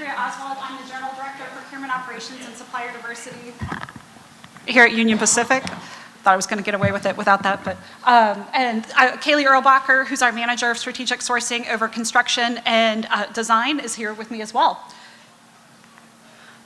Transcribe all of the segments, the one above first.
Oswald. I'm the General Director of Procurement Operations and Supplier Diversity here at Union Pacific. Thought I was going to get away with it without that, but Kaylee Erlbacher, who's our Manager of Strategic Sourcing over construction and design, is here with me as well.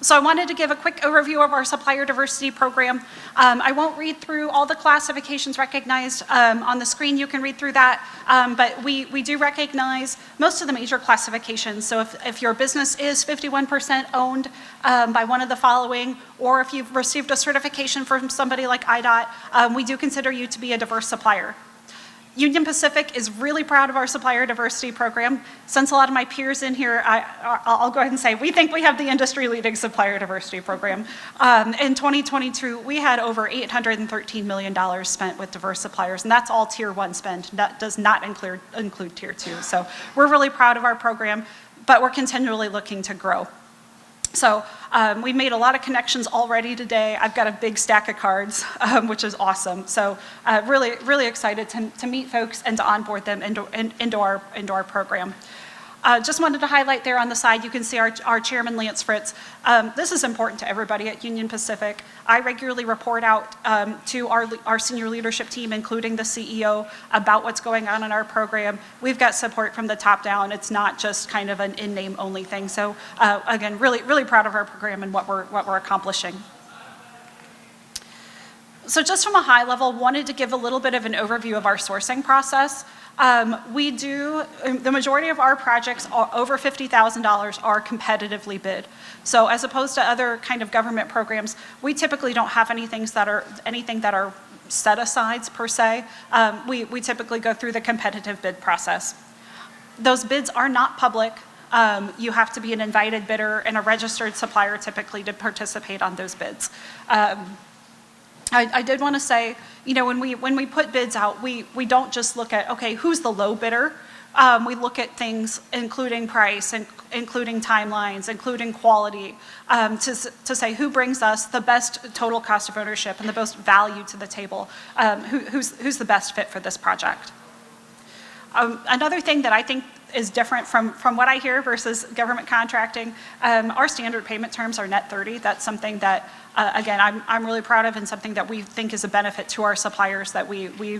So I wanted to give a quick overview of our supplier diversity program. I won't read through all the classifications recognized on the screen. You can read through that, but we do recognize most of the major classifications. So if your business is 51% owned by one of the following, or if you've received a certification from somebody like IDOT, we do consider you to be a diverse supplier. Union Pacific is really proud of our supplier diversity program. Since a lot of my peers in here, I'll go ahead and say we think we have the industry-leading supplier diversity program. In 2022, we had over $813 million spent with diverse suppliers, and that's all Tier 1 spend. That does not include Tier 2. So we're really proud of our program, but we're continually looking to grow. So we've made a lot of connections already today. I've got a big stack of cards, which is awesome. So really, really excited to meet folks and to onboard them into our program. Just wanted to highlight there on the side, you can see our Chairman, Lance Fritz. This is important to everybody at Union Pacific. I regularly report out to our senior leadership team, including the CEO, about what's going on in our program. We've got support from the top down. It's not just kind of an in-name only thing. So again, really, really proud of our program and what we're accomplishing. So just from a high level, wanted to give a little bit of an overview of our sourcing process. The majority of our projects over $50,000 are competitively bid. So as opposed to other kind of government programs, we typically don't have anything that are set-asides per se. We typically go through the competitive bid process. Those bids are not public. You have to be an invited bidder and a registered supplier typically to participate on those bids. I did want to say, you know, when we put bids out, we don't just look at, okay, who's the low bidder? We look at things including price, including timelines, including quality, to say who brings us the best total cost of ownership and the most value to the table, who's the best fit for this project. Another thing that I think is different from what I hear versus government contracting, our standard payment terms are net 30. That's something that, again, I'm really proud of and something that we think is a benefit to our suppliers, that we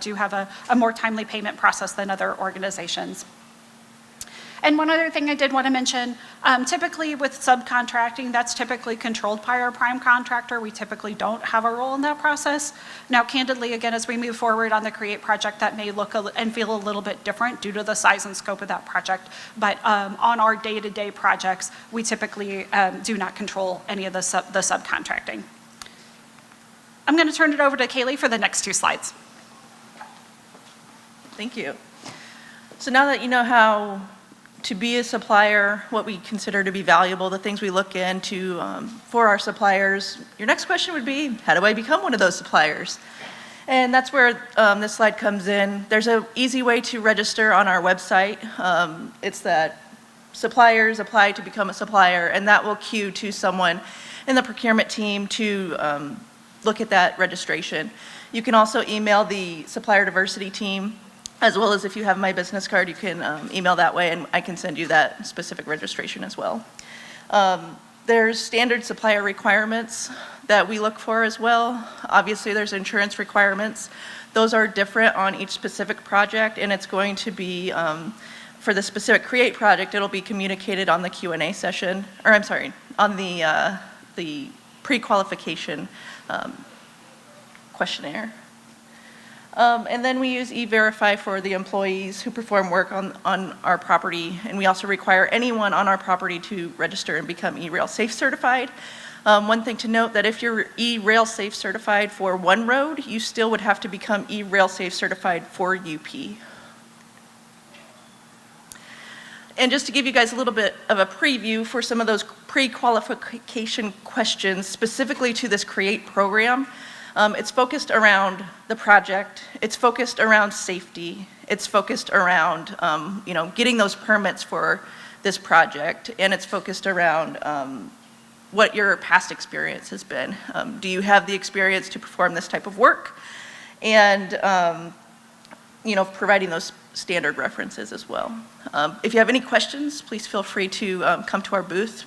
do have a more timely payment process than other organizations. And one other thing I did want to mention, typically with subcontracting, that's typically controlled by our prime contractor. We typically don't have a role in that process. Now, candidly, again, as we move forward on the CREATE project, that may look and feel a little bit different due to the size and scope of that project. But on our day-to-day projects, we typically do not control any of the subcontracting. I'm going to turn it over to Kaylee for the next two slides. Thank you. So now that you know how to be a supplier, what we consider to be valuable, the things we look into for our suppliers, your next question would be, how do I become one of those suppliers? And that's where this slide comes in. There's an easy way to register on our website. It's that suppliers apply to become a supplier, and that will queue to someone in the procurement team to look at that registration. You can also email the supplier diversity team, as well as if you have my business card, you can email that way and I can send you that specific registration as well. There's standard supplier requirements that we look for as well. Obviously there's insurance requirements. Those are different on each specific project, and it's going to be, for the specific CREATE project, it'll be communicated on the Q&A session, or I'm sorry, on the pre-qualification questionnaire. And then we use E-Verify for the employees who perform work on our property, and we also require anyone on our property to register and become E-Rail Safe certified. One thing to note, that if you're E-Rail Safe certified for one road, you still would have to become E-Rail Safe certified for UP. And just to give you guys a little bit of a preview for some of those pre-qualification questions specifically to this CREATE program, it's focused around the project, it's focused around safety, it's focused around getting those permits for this project, and it's focused around what your past experience has been. Do you have the experience to perform this type of work? And providing those standard references as well. If you have any questions, please feel free to come to our booth.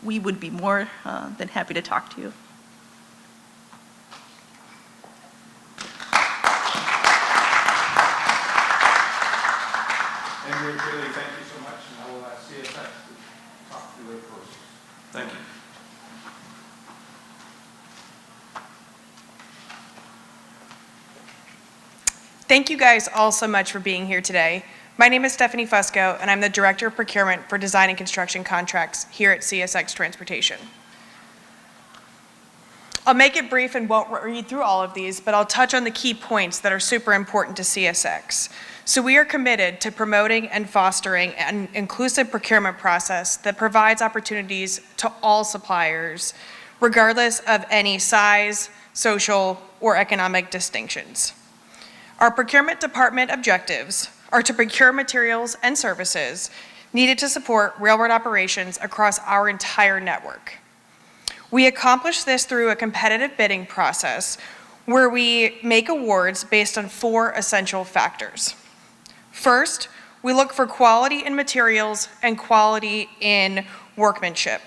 We would be more than happy to talk to you. Andrew and Kaylee, thank you so much, and I will ask CSX to talk through their process. Thank you. Thank you guys all so much for being here today. My name is Stephanie Fusco, and I'm the Director of Procurement for Design and Construction Contracts here at CSX Transportation. I'll make it brief and won't read through all of these, but I'll touch on the key points that are super important to CSX. So we are committed to promoting and fostering an inclusive procurement process that provides opportunities to all suppliers, regardless of any size, social, or economic distinctions. Our procurement department objectives are to procure materials and services needed to support railroad operations across our entire network. We accomplish this through a competitive bidding process where we make awards based on 4 essential factors. First, we look for quality in materials and quality in workmanship.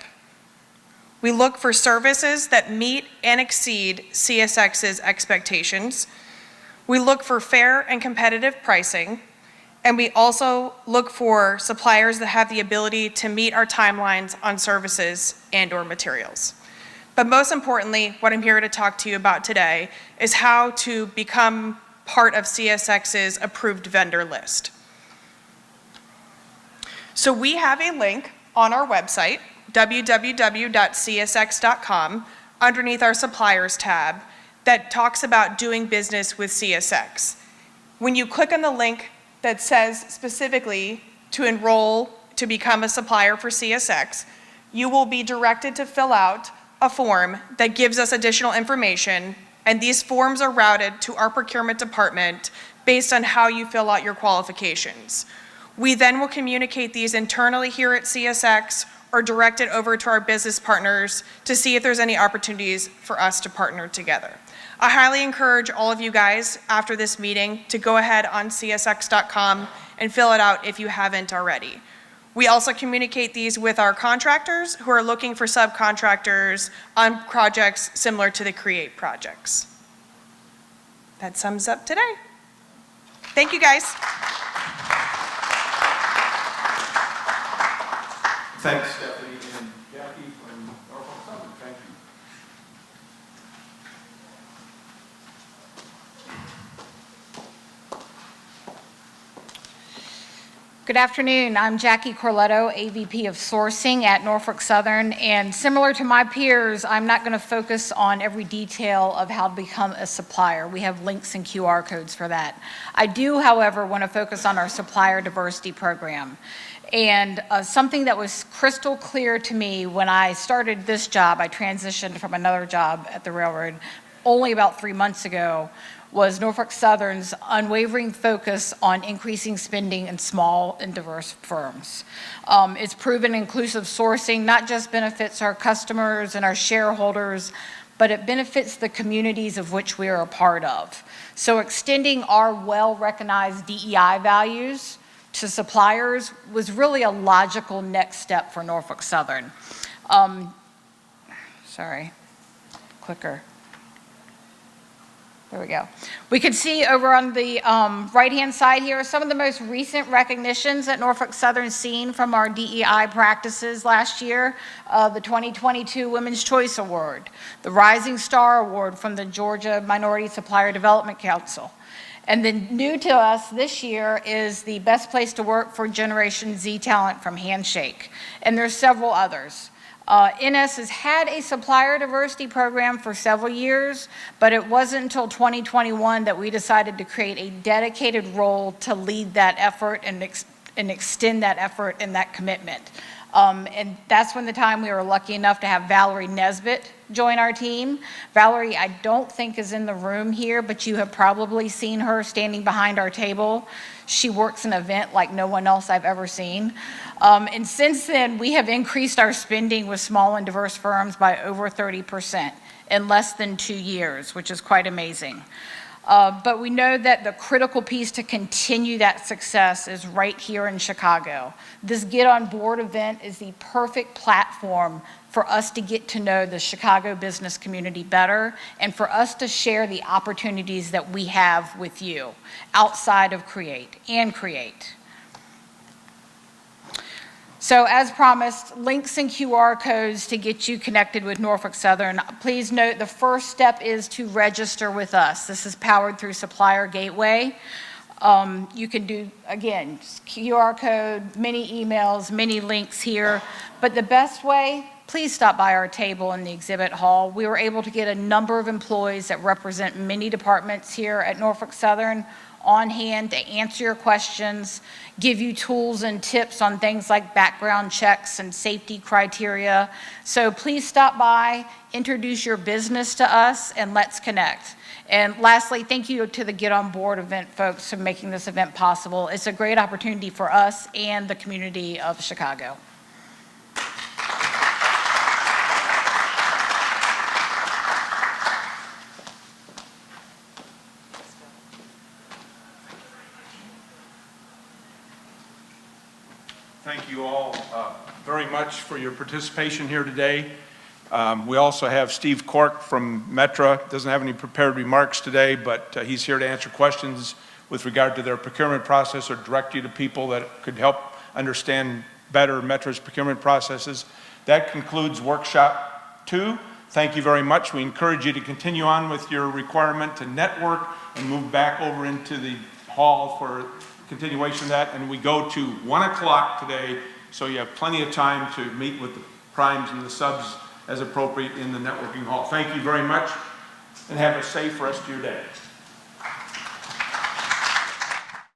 We look for services that meet and exceed CSX's expectations. We look for fair and competitive pricing, and we also look for suppliers that have the ability to meet our timelines on services and/or materials. But most importantly, what I'm here to talk to you about today is how to become part of CSX's approved vendor list. So we have a link on our website, www.csx.com, underneath our suppliers tab, that talks about doing business with CSX. When you click on the link that says specifically to enroll to become a supplier for CSX, you will be directed to fill out a form that gives us additional information, and these forms are routed to our procurement department based on how you fill out your qualifications. We then will communicate these internally here at CSX or direct it over to our business partners to see if there's any opportunities for us to partner together. I highly encourage all of you guys after this meeting to go ahead on csx.com and fill it out if you haven't already. We also communicate these with our contractors who are looking for subcontractors on projects similar to the CREATE projects. That sums up today. Thank you guys. Thanks, Stephanie and Jackie from Norfolk Southern. Thank you. Good afternoon. I'm Jackie Corletto, AVP of Sourcing at Norfolk Southern, and similar to my peers, I'm not going to focus on every detail of how to become a supplier. We have links and QR codes for that. I do, however, want to focus on our supplier diversity program. And something that was crystal clear to me when I started this job, I transitioned from another job at the railroad only about 3 months ago, was Norfolk Southern's unwavering focus on increasing spending in small and diverse firms. It's proven inclusive sourcing not just benefits our customers and our shareholders, but it benefits the communities of which we are a part of. So extending our well-recognized DEI values to suppliers was really a logical next step for Norfolk Southern. Clicker. There we go. We can see over on the right-hand side here some of the most recent recognitions that Norfolk Southern's seen from our DEI practices last year. The 2022 Women's Choice Award, the Rising Star Award from the Georgia Minority Supplier Development Council. And then new to us this year is the Best Place to Work for Generation Z Talent from Handshake. And there's several others. NS has had a supplier diversity program for several years, but it wasn't until 2021 that we decided to create a dedicated role to lead that effort and extend that effort and that commitment. And that's when the time we were lucky enough to have Valerie Nesbitt join our team. Valerie, I don't think is in the room here, but you have probably seen her standing behind our table. She works an event like no one else I've ever seen. And since then, we have increased our spending with small and diverse firms by over 30% in less than 2 years, which is quite amazing. But we know that the critical piece to continue that success is right here in Chicago. This Get On Board event is the perfect platform for us to get to know the Chicago business community better and for us to share the opportunities that we have with you outside of Create. So as promised, links and QR codes to get you connected with Norfolk Southern. Please note the first step is to register with us. This is powered through Supplier Gateway. You can do, again, QR code, many emails, many links here. But the best way, please stop by our table in the exhibit hall. We were able to get a number of employees that represent many departments here at Norfolk Southern on hand to answer your questions, give you tools and tips on things like background checks and safety criteria. So please stop by, introduce your business to us, and let's connect. And lastly, thank you to the Get On Board event folks for making this event possible. It's a great opportunity for us and the community of Chicago. Thank you all very much for your participation here today. We also have Steve Cork from Metra. Doesn't have any prepared remarks today, but he's here to answer questions with regard to their procurement process or direct you to people that could help understand better Metra's procurement processes. That concludes Workshop 2. Thank you very much. We encourage you to continue on with your requirement to network and move back over into the hall for continuation of that, and we go to 1 o'clock today, so you have plenty of time to meet with the primes and the subs as appropriate in the networking hall. Thank you very much, and have a safe rest of your day.